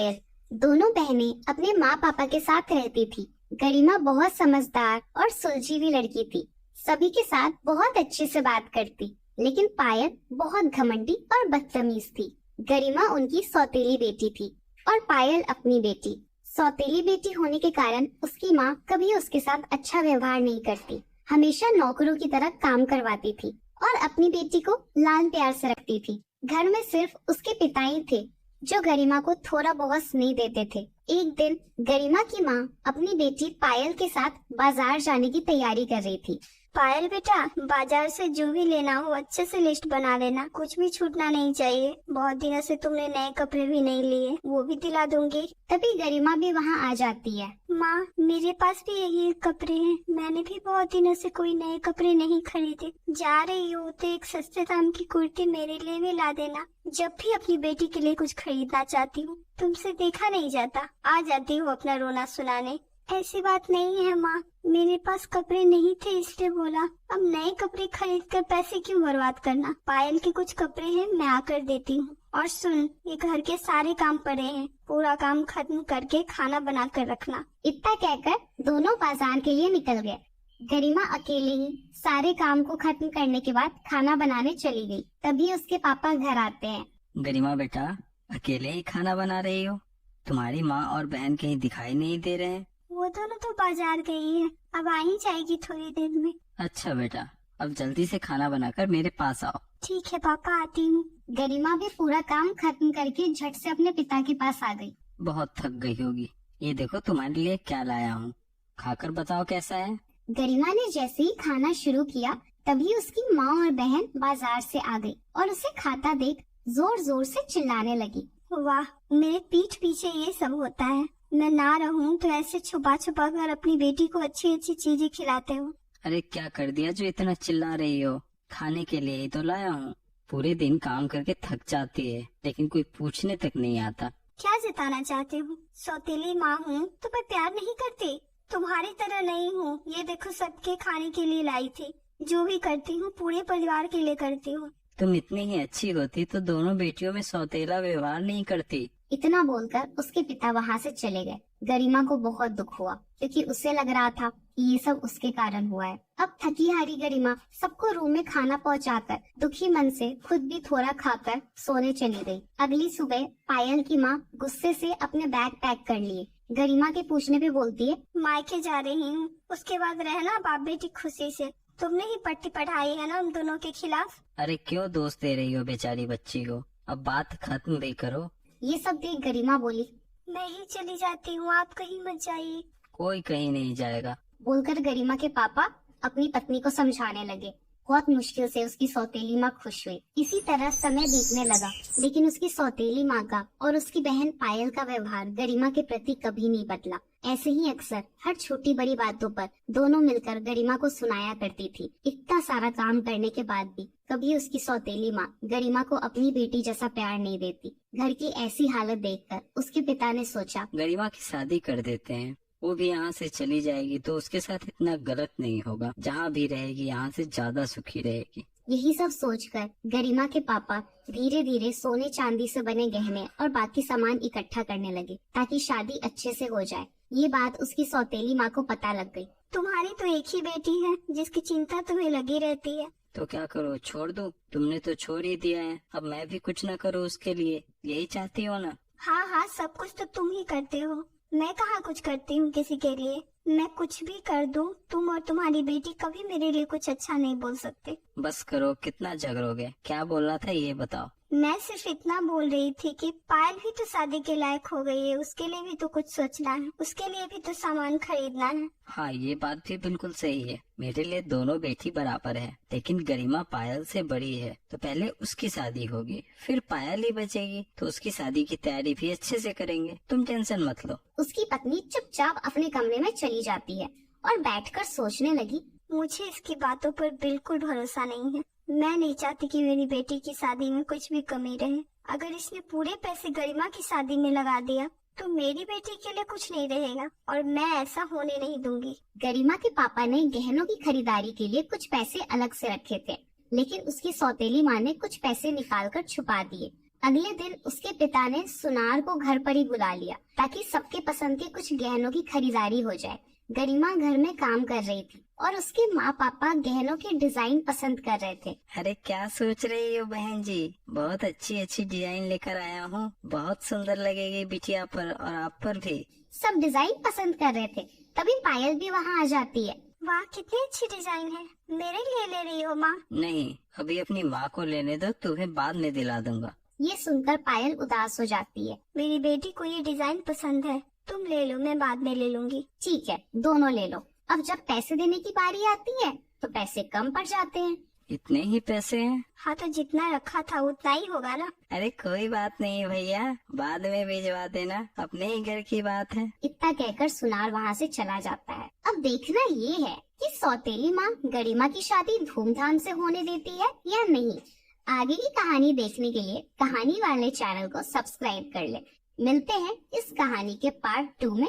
पायल। दोनों बहनें अपने माँ पापा के साथ रहती थी। गरिमा बहुत समझदार और सुलझी हुई लड़की थी। सभी के साथ बहुत अच्छे से बात करती, लेकिन पायल बहुत घमंडी और बदतमीज थी। गरिमा उनकी सौतेली बेटी थी और पायल अपनी बेटी। सौतेली बेटी होने के कारण उसकी माँ कभी उसके साथ अच्छा व्यवहार नहीं करती, हमेशा नौकरों की तरह काम करवाती थी और अपनी बेटी को लाल प्यार से रखती थी। घर में सिर्फ उसके पिता ही थे जो गरिमा को थोड़ा बहुत स्नेह देते थे। एक दिन गरिमा की माँ अपनी बेटी पायल के साथ बाजार जाने की तैयारी कर रही थी। पायल बेटा, बाजार से जो भी लेना हो अच्छे से लिस्ट बना लेना, कुछ भी छूटना नहीं चाहिए। बहुत दिनों से तुमने नए कपड़े भी नहीं लिए, वो भी दिला दूंगी। तभी गरिमा भी वहाँ आ जाती है। माँ, मेरे पास भी यही कपड़े हैं, मैंने भी बहुत दिनों से कोई नए कपड़े नहीं खरीदे। जा रही हो तो एक सस्ते दाम की कुर्ती मेरे लिए भी ला देना। जब भी अपनी बेटी के लिए कुछ खरीदना चाहती हूँ तुमसे देखा नहीं जाता, आ जाती हूँ अपना रोना सुनाने। ऐसी बात नहीं है माँ, मेरे पास कपड़े नहीं थे इसलिए बोला। अब नए कपड़े खरीद कर पैसे क्यों बर्बाद करना। पायल के कुछ कपड़े हैं, मैं आकर देती हूँ। और सुन, ये घर के सारे काम पड़े हैं, पूरा काम खत्म करके खाना बना कर रखना। इतना कहकर दोनों बाजार के लिए निकल गए। गरिमा अकेले ही सारे काम को खत्म करने के बाद खाना बनाने चली गई। तभी उसके पापा घर आते हैं। गरिमा बेटा, अकेले ही खाना बना रही हो? तुम्हारी माँ और बहन कहीं दिखाई नहीं दे रहे हैं? वो दोनों तो बाजार गई है, अब आ ही जाएगी थोड़ी देर में। अच्छा बेटा, अब जल्दी से खाना बनाकर मेरे पास आओ। ठीक है पापा, आती हूँ। गरिमा भी पूरा काम खत्म करके झट से अपने पिता के पास आ गई। बहुत थक गई होगी, ये देखो तुम्हारे लिए क्या लाया हूँ, खाकर बताओ कैसा है। गरिमा ने जैसे ही खाना शुरू किया तभी उसकी माँ और बहन बाजार से आ गई और उसे खाता देख जोर जोर से चिल्लाने लगी। वाह, मेरे पीठ पीछे ये सब होता है। मैं ना रहूं तो ऐसे छुपा छुपा कर अपनी बेटी को अच्छी अच्छी चीजें खिलाते हो। अरे क्या कर दिया जो इतना चिल्ला रही हो? खाने के लिए ही तो लाया हूँ। पूरे दिन काम करके थक जाती है लेकिन कोई पूछने तक नहीं आता। क्या जताना चाहते हो? सौतेली माँ हूँ तो मैं प्यार नहीं करती? तुम्हारी तरह नहीं हूँ। ये देखो, सबके खाने के लिए लाई थी। जो भी करती हूँ पूरे परिवार के लिए करती हूँ। तुम इतनी ही अच्छी होती तो दोनों बेटियों में सौतेला व्यवहार नहीं करती। इतना बोलकर उसके पिता वहाँ से चले गए। गरिमा को बहुत दुख हुआ क्योंकि उसे लग रहा था कि ये सब उसके कारण हुआ है। अब थकी हारी गरिमा सबको रूम में खाना पहुँचाकर दुखी मन से खुद भी थोड़ा खाकर सोने चली गई। अगली सुबह पायल की माँ गुस्से से अपने बैग पैक कर लिए। गरिमा के पूछने पे बोलती है, मायके जा रही हूँ, उसके बाद रहना बाप बेटी खुशी से। तुमने ही पट्टी पढ़ाई है ना उन दोनों के खिलाफ। अरे क्यों दोष दे रही हो बेचारी बच्ची को? अब बात खत्म भी करो। ये सब देख गरिमा बोली, मैं ही चली जाती हूँ, आप कहीं मत जाइए। कोई कहीं नहीं जाएगा। बोलकर गरिमा के पापा अपनी पत्नी को समझाने लगे। बहुत मुश्किल से उसकी सौतेली माँ खुश हुई। इसी तरह समय बीतने लगा, लेकिन उसकी सौतेली माँ का और उसकी बहन पायल का व्यवहार गरिमा के प्रति कभी नहीं बदला। ऐसे ही अक्सर हर छोटी बड़ी बातों पर दोनों मिलकर गरिमा को सुनाया करती थी। इतना सारा काम करने के बाद भी कभी उसकी सौतेली माँ गरिमा को अपनी बेटी जैसा प्यार नहीं देती। घर की ऐसी हालत देखकर उसके पिता ने सोचा, गरिमा की शादी कर देते हैं, वो भी यहाँ से चली जाएगी तो उसके साथ इतना गलत नहीं होगा। जहाँ भी रहेगी यहाँ से ज्यादा सुखी रहेगी। यही सब सोचकर गरिमा के पापा धीरे धीरे सोने चांदी से बने गहने और बाकी सामान इकट्ठा करने लगे ताकि शादी अच्छे से हो जाए। ये बात उसकी सौतेली माँ को पता लग गई। तुम्हारी तो एक ही बेटी है जिसकी चिंता तुम्हें लगी रहती है। तो क्या करो, छोड़ दो? तुमने तो छोड़ ही दिया है, अब मैं भी कुछ न करूँ उसके लिए, यही चाहती हो ना? हाँ हाँ, सब कुछ तो तुम ही करते हो, मैं कहाँ कुछ करती हूँ किसी के लिए। मैं कुछ भी कर दूँ, तुम और तुम्हारी बेटी कभी मेरे लिए कुछ अच्छा नहीं बोल सकते। बस करो, कितना झगड़ोगे? क्या बोलना था ये बताओ। मैं सिर्फ इतना बोल रही थी कि पायल भी तो शादी के लायक हो गई है, उसके लिए भी तो कुछ सोचना है, उसके लिए भी तो सामान खरीदना है। हाँ, ये बात भी बिल्कुल सही है। मेरे लिए दोनों बेटी बराबर है, लेकिन गरिमा पायल से बड़ी है तो पहले उसकी शादी होगी, फिर पायल ही बचेगी तो उसकी शादी की तैयारी भी अच्छे से करेंगे। तुम टेंशन मत लो। उसकी पत्नी चुपचाप अपने कमरे में चली जाती है और बैठकर सोचने लगी, मुझे इसकी बातों पर बिल्कुल भरोसा नहीं है। मैं नहीं चाहती कि मेरी बेटी की शादी में कुछ भी कमी रहे। अगर इसने पूरे पैसे गरिमा की शादी में लगा दिया तो मेरी बेटी के लिए कुछ नहीं रहेगा और मैं ऐसा होने नहीं दूंगी। गरिमा के पापा ने गहनों की खरीदारी के लिए कुछ पैसे अलग से रखे थे, लेकिन उसकी सौतेली माँ ने कुछ पैसे निकालकर छुपा दिए। अगले दिन उसके पिता ने सुनार को घर पर ही बुला लिया ताकि सबके पसंद के कुछ गहनों की खरीदारी हो जाए। गरिमा घर में काम कर रही थी और उसके माँ पापा गहनों के डिजाइन पसंद कर रहे थे। अरे क्या सोच रही हो बहन जी, बहुत अच्छी अच्छी डिजाइन लेकर आया हूँ, बहुत सुंदर लगेगी बिटिया पर और आप पर भी। सब डिजाइन पसंद कर रहे थे, तभी पायल भी वहाँ आ जाती है। वाह, कितनी अच्छी डिजाइन है, मेरे लिए ले रही हो माँ? नहीं, अभी अपनी माँ को लेने दो, तुम्हें बाद में दिला दूंगा। ये सुनकर पायल उदास हो जाती है। मेरी बेटी को ये डिजाइन पसंद है, तुम ले लो, मैं बाद में ले लूंगी। ठीक है, दोनों ले लो। अब जब पैसे देने की बारी आती है तो पैसे कम पड़ जाते हैं। इतने ही पैसे हैं? हाँ, तो जितना रखा था उतना ही होगा ना। अरे कोई बात नहीं भैया, बाद में भिजवा देना, अपने ही घर की बात है। इतना कहकर सुनार वहाँ से चला जाता है। अब देखना ये है कि सौतेली माँ गरिमा की शादी धूमधाम से होने देती है या नहीं। आगे की कहानी देखने के लिए कहानी वाले चैनल को सब्सक्राइब कर ले। मिलते हैं इस कहानी के पार्ट 2 में।